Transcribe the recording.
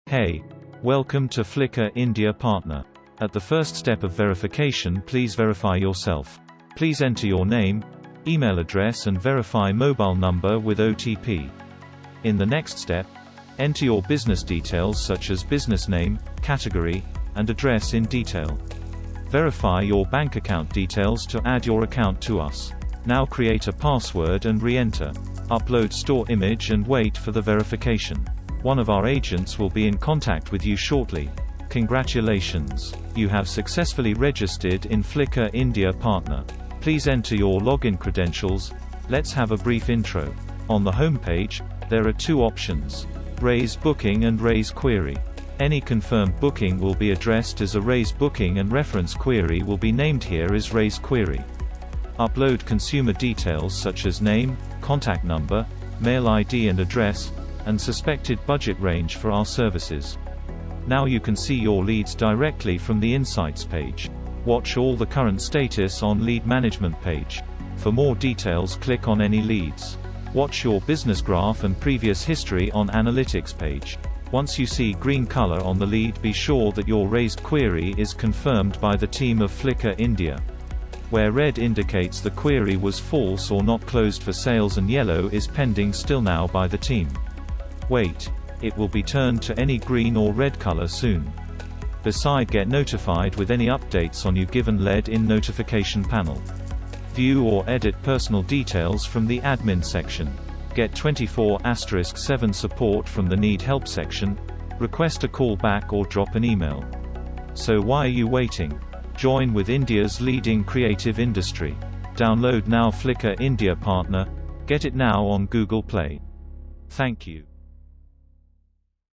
Hey, welcome to FliqaIndia Partner. At the first step of verification, please verify yourself. Please enter your name, email address and verify mobile number with OTP. In the next step, enter your business details such as business name, category, and address in detail. Verify your bank account details to add your account to us. Now create a password and re-enter. Upload store image and wait for the verification. One of our agents will be in contact with you shortly. Congratulations! You have successfully registered in FliqaIndia Partner. Please enter your login credentials. Let's have a brief intro. On the home page, there are two options: Raise Booking and Raise Query. Any confirmed booking will be addressed as a Raise Booking and reference query will be named here as Raise Query. Upload consumer details such as name, contact number, mail ID and address, and suspected budget range for our services. Now you can see your leads directly from the Insights page. Watch all the current status on Lead Management page. For more details, click on any leads. Watch your business graph and previous history on Analytics page. Once you see green color on the lead, be sure that your raised query is confirmed by the team of FliqaIndia. Where red indicates the query was false or not closed for sales and yellow is pending still now by the team. Wait. It will be turned to any green or red color soon. Besides, get notified with any updates on you given lead in notification panel. View or edit personal details from the admin section. Get 24/7 support from the need help section. Request a call back or drop an email. So why are you waiting? Join with India's leading creative industry. Download now FliqaIndia Partner. Get it now on Google Play. Thank you.